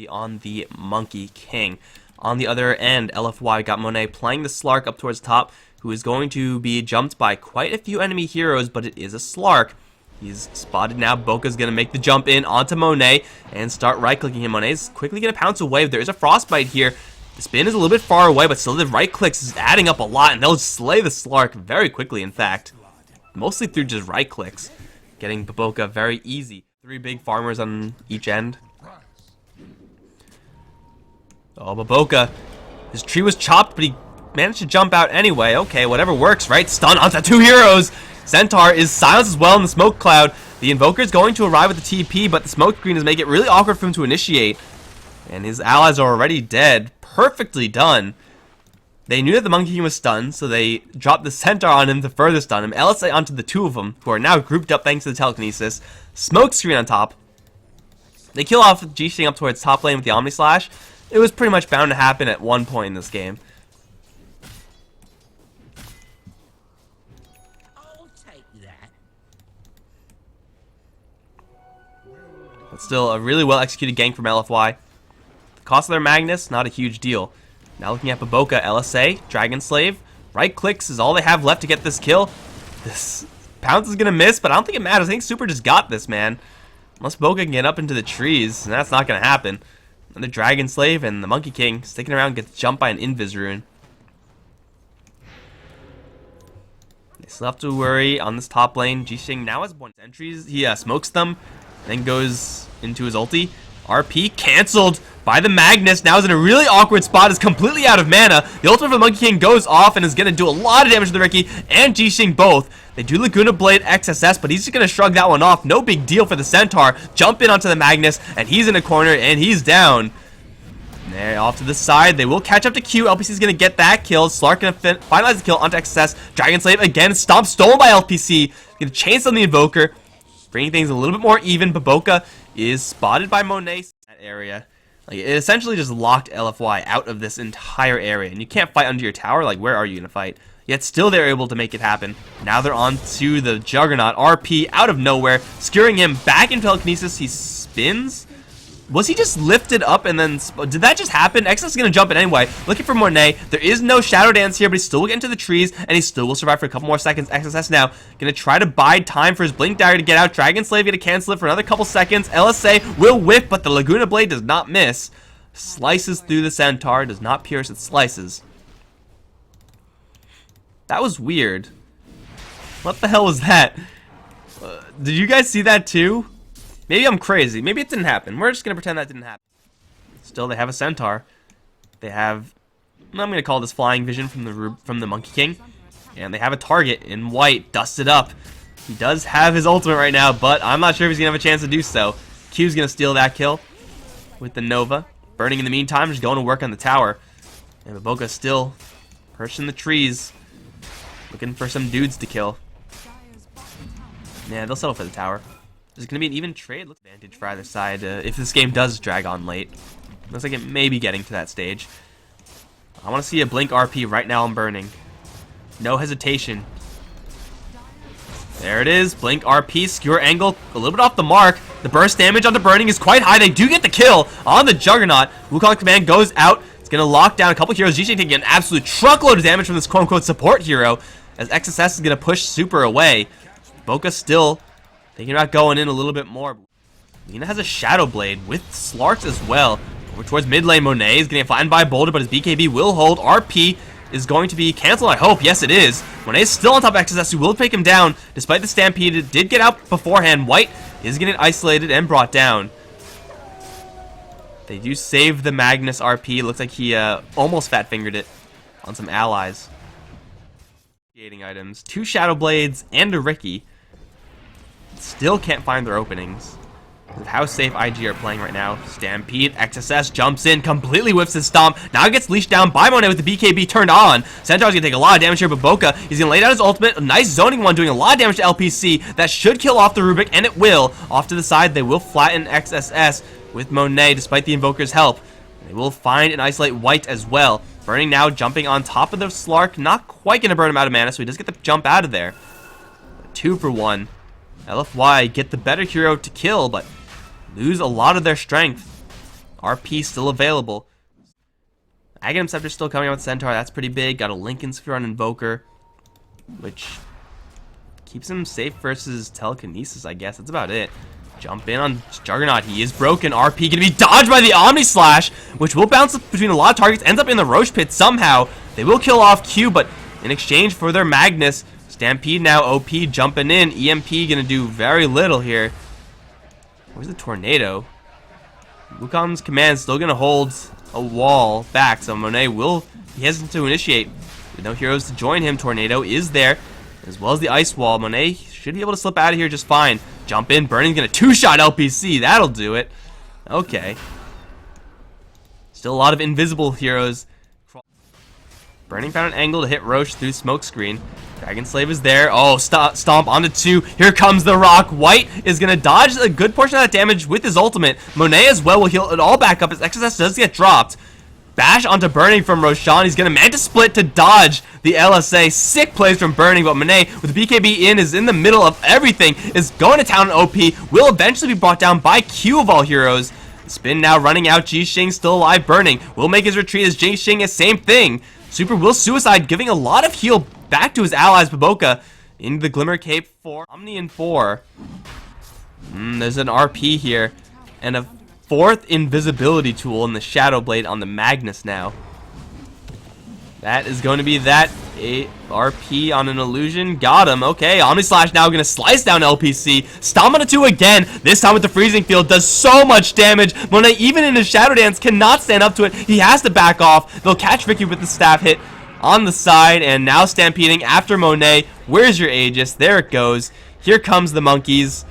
be on the Monkey King. On the other end, LFY got Monet playing the Slark up towards top, who is going to be jumped by quite a few enemy heroes, but it is a Slark. He's spotted now. Boca's going to make the jump in onto Monet and start right-clicking him. Monet's quickly going to pounce away. There is a Frostbite here. The spin is a little bit far away, but still the right clicks is adding up a lot, and they'll slay the Slark very quickly, in fact. Mostly through just right clicks. Getting Boca very easy. 3 big farmers on each end. Oh, but Boca, his tree was chopped, but he managed to jump out anyway. Okay, whatever works, right? Stun onto 2 heroes. Centaur is silenced as well in the smoke cloud. The Invoker is going to arrive with the TP, but the smoke screen is making it really awkward for him to initiate. And his allies are already dead. Perfectly done. They knew that the Monkey King was stunned, so they dropped the Centaur on him to further stun him. LSA onto the 2 of them, who are now grouped up thanks to the telekinesis. Smoke screen on top. They kill off G-Sting up towards top lane with the Omni Slash. It was pretty much bound to happen at one point in this game. But still, a really well executed gank from LFY. The cost of their Magnus, not a huge deal. Now looking at Boca, LSA, Dragon Slave. Right clicks is all they have left to get this kill. This Pounce is going to miss, but I don't think it matters. I think Super just got this, man. Unless Boca can get up into the trees, and that's not going to happen. Another Dragon Slave, and the Monkey King sticking around gets jumped by an Invis Rune. They still have to worry on this top lane. G-Sting now has 1 sentries. He smokes them, then goes into his ulti. RP canceled by the Magnus. Now is in a really awkward spot. Is completely out of mana. The ultimate for the Monkey King goes off and is going to do a lot of damage to the Riki and G-Sting both. They do Laguna Blade XSS, but he's just going to shrug that one off. No big deal for the Centaur. Jump in onto the Magnus, and he's in a corner, and he's down. There, off to the side. They will catch up to Q. LPC is going to get that kill. Slark going to finalize the kill onto XSS. Dragon Slave again. Stomp stolen by LPC. Going to chains on the Invoker, bringing things a little bit more even. But Boca is spotted by Monet in that area. Like, it essentially just locked LFY out of this entire area. And you can't fight under your tower. Like, where are you going to fight? Yet still they're able to make it happen. Now they're on to the Juggernaut. RP out of nowhere, skewering him back into telekinesis. He spins. Was he just lifted up and then... Did that just happen? XS is going to jump in anyway. Looking for Monet. There is no Shadow Dance here, but he still will get into the trees, and he still will survive for a couple more seconds. XSS now going to try to bide time for his Blink Dagger to get out. Dragon Slave going to cancel it for another couple seconds. LSA will whiff, but the Laguna Blade does not miss. Slices through the Centaur. Does not pierce, it slices. That was weird. What the hell was that? Did you guys see that too? Maybe I'm crazy. Maybe it didn't happen. We're just going to pretend that didn't happen. Still, they have a Centaur. They have... I'm going to call this Flying Vision from the Monkey King. And they have a target in white, dusted up. He does have his ultimate right now, but I'm not sure if he's going to have a chance to do so. Q's going to steal that kill with the Nova. BurNIng in the meantime, just going to work on the tower. And Boca's still perched in the trees, looking for some dudes to kill. Yeah, they'll settle for the tower. There's going to be an even trade advantage for either side if this game does drag on late. Looks like it may be getting to that stage. I want to see a Blink RP right now on BurNIng. No hesitation. There it is. Blink RP, skewer angle, a little bit off the mark. The burst damage on the BurNIng is quite high. They do get the kill on the Juggernaut. Wukong Command goes out. It's going to lock down a couple heroes. G-Sting taking an absolute truckload of damage from this quote-unquote support hero, as XSS is going to push Super away. Boca still thinking about going in a little bit more. Lina has a Shadow Blade with Slarks as well. Over towards mid lane, Monet is getting flattened by a Boulder, but his BKB will hold. RP is going to be canceled, I hope. Yes, it is. Monet is still on top of XSS, who will take him down. Despite the Stampede, it did get out beforehand. White is getting isolated and brought down. They do save the Magnus RP. Looks like he almost fat-fingered it on some allies. Creating items. 2 Shadow Blades and a Riki. Still can't find their openings. With how safe IG are playing right now. Stampede, XSS jumps in, completely whiffs his stomp. Now gets leashed down by Monet with the BKB turned on. Centaur's gonna take a lot of damage here, but Boca, he's gonna lay down his ultimate. A nice zoning one, doing a lot of damage to LPC. That should kill off the Rubik, and it will. Off to the side, they will flatten XSS with Monet, despite the Invoker's help. They will find and isolate White as well. BurNIng now, jumping on top of the Slark. Not quite gonna burn him out of mana, so he does get the jump out of there. 2 for 1. LFY get the better hero to kill, but lose a lot of their strength. RP still available. Aghanim Scepter still coming out with Centaur. That's pretty big. Got a Lincoln Sphere on Invoker, which keeps him safe versus Telekinesis, I guess. That's about it. Jump in on Juggernaut. He is broken. RP gonna be dodged by the Omni Slash, which will bounce between a lot of targets. Ends up in the Roche Pit somehow. They will kill off Q, but in exchange for their Magnus, Stampede now OP jumping in. EMP gonna do very little here. Where's the Tornado? Wukong's command still gonna hold a wall back, so Monet will be hesitant to initiate. With no heroes to join him, Tornado is there, as well as the Ice Wall. Monet should be able to slip out of here just fine. Jump in. BurNIng's gonna two-shot LPC. That'll do it. Okay. Still a lot of invisible heroes. BurNIng found an angle to hit Roche through Smokescreen. Dragon Slave is there. Oh, stomp onto 2. Here comes the Rock. White is going to dodge a good portion of that damage with his ultimate. Monet as well will heal it all back up. His XSS does get dropped. Bash onto BurNIng from Roshan. He's going to Manta Split to dodge the LSA. Sick plays from BurNIng, but Monet with the BKB in is in the middle of everything. Is going to town OP. Will eventually be brought down by Q of all heroes. The spin now running out. Jixing still alive. BurNIng will make his retreat as Jixing is same thing. Super will suicide, giving a lot of heal back to his allies. Baboka into the Glimmer Cape for Omni in 4. There's an RP here. And a 4th invisibility tool in the Shadow Blade on the Magnus now. That is going to be that. RP on an illusion. Got him. Okay, Omni Slash now going to slice down LPC. Stomp on a 2 again. This time with the Freezing Field. Does so much damage. Monet, even in his Shadow Dance, cannot stand up to it. He has to back off. They'll catch Vicky with the staff hit on the side. And now stampeding after Monet. Where's your Aegis? There it goes. Here comes the monkeys.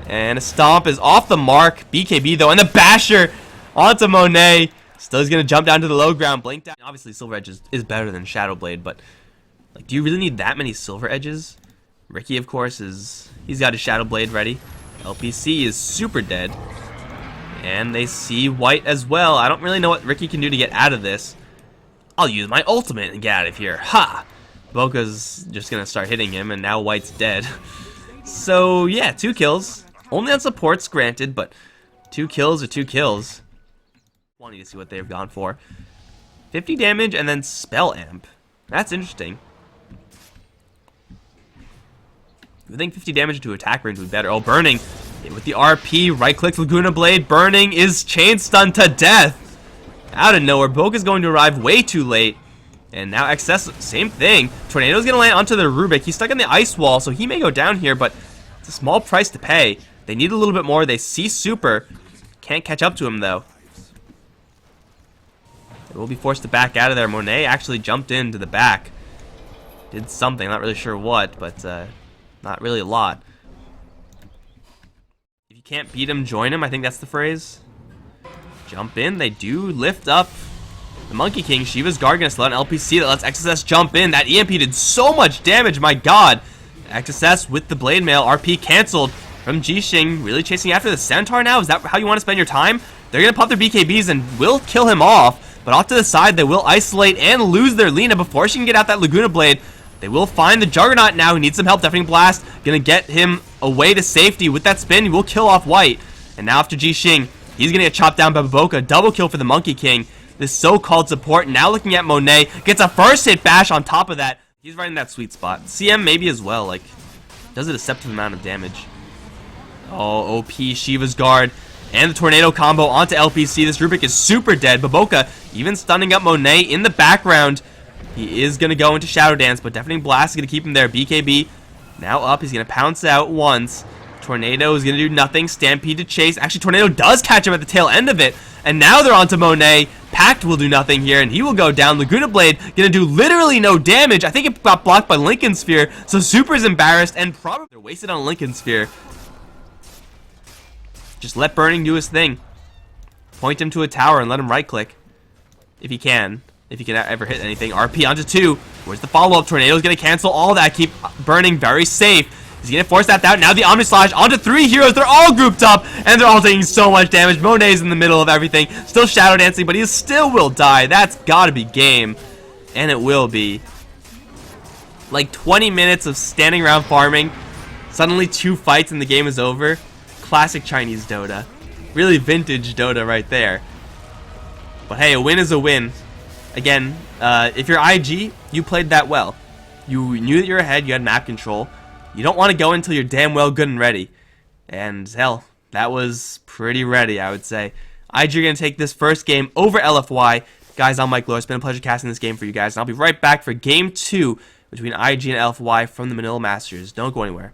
And a stomp is off the mark. BKB though. And the Basher onto Monet. Still he's going to jump down to the low ground. Blink down. Obviously Silver Edge is better than Shadow Blade. But like, do you really need that many Silver Edges? Ricky, of course, he's got his Shadow Blade ready. LPC is super dead. And they see White as well. I don't really know what Ricky can do to get out of this. I'll use my ultimate and get out of here. Ha! Boca's just going to start hitting him. And now White's dead. So yeah, 2 kills. Only on supports, granted, but 2 kills are 2 kills. Wanting to see what they've gone for. 50 damage and then Spell Amp. That's interesting. I think 50 damage to attack range would be better. Oh, BurNIng with the RP, right click Laguna Blade. BurNIng is chain stunned to death. Out of nowhere, Boca's going to arrive way too late. And now XS, same thing. Tornado's going to land onto the Rubik. He's stuck in the Ice Wall, so he may go down here, but it's a small price to pay. They need a little bit more. They see Super. Can't catch up to him, though. They will be forced to back out of there. Monet actually jumped into the back. Did something, not really sure what, but not really a lot. If you can't beat him, join him. I think that's the phrase. Jump in. They do lift up the Monkey King. Shiva's Guard gonna slow down LPC. That lets XSS jump in. That EMP did so much damage, my god. XSS with the Blade Mail. RP canceled from Jixing. Really chasing after the Centaur now? Is that how you want to spend your time? They're gonna pop their BKBs and will kill him off. But off to the side, they will isolate and lose their Lina before she can get out that Laguna Blade. They will find the Juggernaut now. He needs some help. Deafening Blast gonna get him away to safety. With that spin, he will kill off White. And now after Jixing, he's gonna get chopped down by Baboka. Double kill for the Monkey King. This so-called support now looking at Monet. Gets a first hit bash on top of that. He's right in that sweet spot. CM maybe as well. Like, does a deceptive amount of damage. Oh, OP Shiva's Guard. And the Tornado combo onto LPC. This Rubik is super dead. Baboka even stunning up Monet in the background. He is going to go into Shadow Dance, but Deafening Blast is going to keep him there. BKB now up. He's going to pounce out once. Tornado is going to do nothing. Stampede to chase. Actually, Tornado does catch him at the tail end of it. And now they're onto Monet. Pact will do nothing here, and he will go down. Laguna Blade going to do literally no damage. I think it got blocked by Lincoln Sphere, so Super's embarrassed, and probably they're wasted on Lincoln Sphere. Just let BurNIng do his thing. Point him to a tower and let him right-click. If he can. If he can ever hit anything. RP onto 2. Where's the follow-up? Tornado's going to cancel all that. Keep BurNIng very safe. He's going to force that out. Now the Omni Slash onto 3 heroes. They're all grouped up, and they're all taking so much damage. Monet's in the middle of everything. Still Shadow Dancing, but he still will die. That's got to be game. And it will be. Like 20 minutes of standing around farming. Suddenly 2 fights and the game is over. Classic Chinese Dota. really vintage Dota right there. But hey, a win is a win. Again, if you're IG, you played that well. You knew that you're ahead, you had map control. You don't want to go until you're damn well good and ready. And hell, that was pretty ready, I would say. IG are going to take this first game over LFY. Guys, I'm Mike Lohr. It's been a pleasure casting this game for you guys. And I'll be right back for Game 2 between IG and LFY from the Manila Masters. Don't go anywhere.